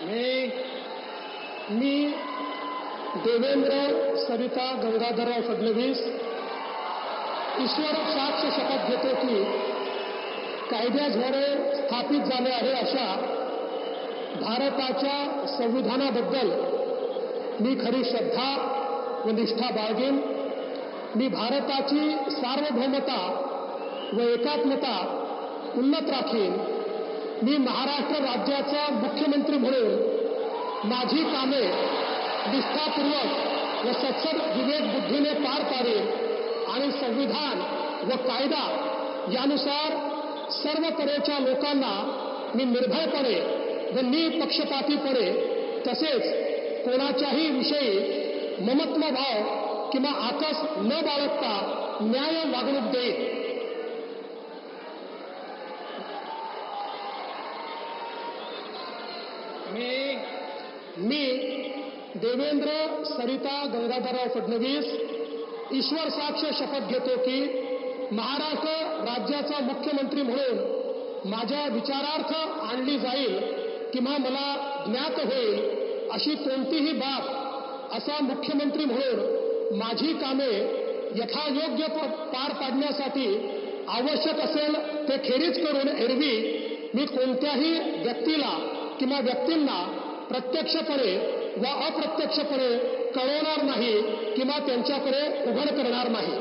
मी देवेंद्र सरिता गंगाधरराव फडणवीस ईश्वर साक्ष शपथ घेतो की कायद्याद्वारे स्थापित झाले आहे अशा भारताच्या संविधानाबद्दल मी खरी श्रद्धा व निष्ठा बाळगेन. मी भारताची सार्वभौमता व एकात्मता उन्नत राखीन. मी महाराष्ट्र राज्याचा मुख्यमंत्री म्हणून माझी कामे निष्ठापूर्वक व सत्सद विवेक बुद्धीने पार पाडेन आणि संविधान व कायदा यानुसार सर्व तऱ्हेच्या लोकांना मी निर्भयपणे व निपक्षपातीपणे तसेच कोणाच्याही विषयी ममत्वभाव किंवा आकस न बाळगता न्याय वागणूक देईन. मी देवेंद्र सरिता गंगाधरराव फडणवीस ईश्वर साक्ष शपथ घेतो की महाराष्ट्र राज्याचा मुख्यमंत्री म्हणून माझ्या विचारार्थ आणली जाईल किंवा मला ज्ञात होईल अशी कोणतीही बाब असा मुख्यमंत्री म्हणून माझी कामे यथायोग्य पार पाडण्यासाठी आवश्यक असेल ते खेरीज करून एरवी मी कोणत्याही व्यक्तीला किंवा व्यक्तींना प्रत्यक्षपणे व अप्रत्यक्षपणे कळवणार नाही किंवा त्यांच्याकडे उघड करणार नाही.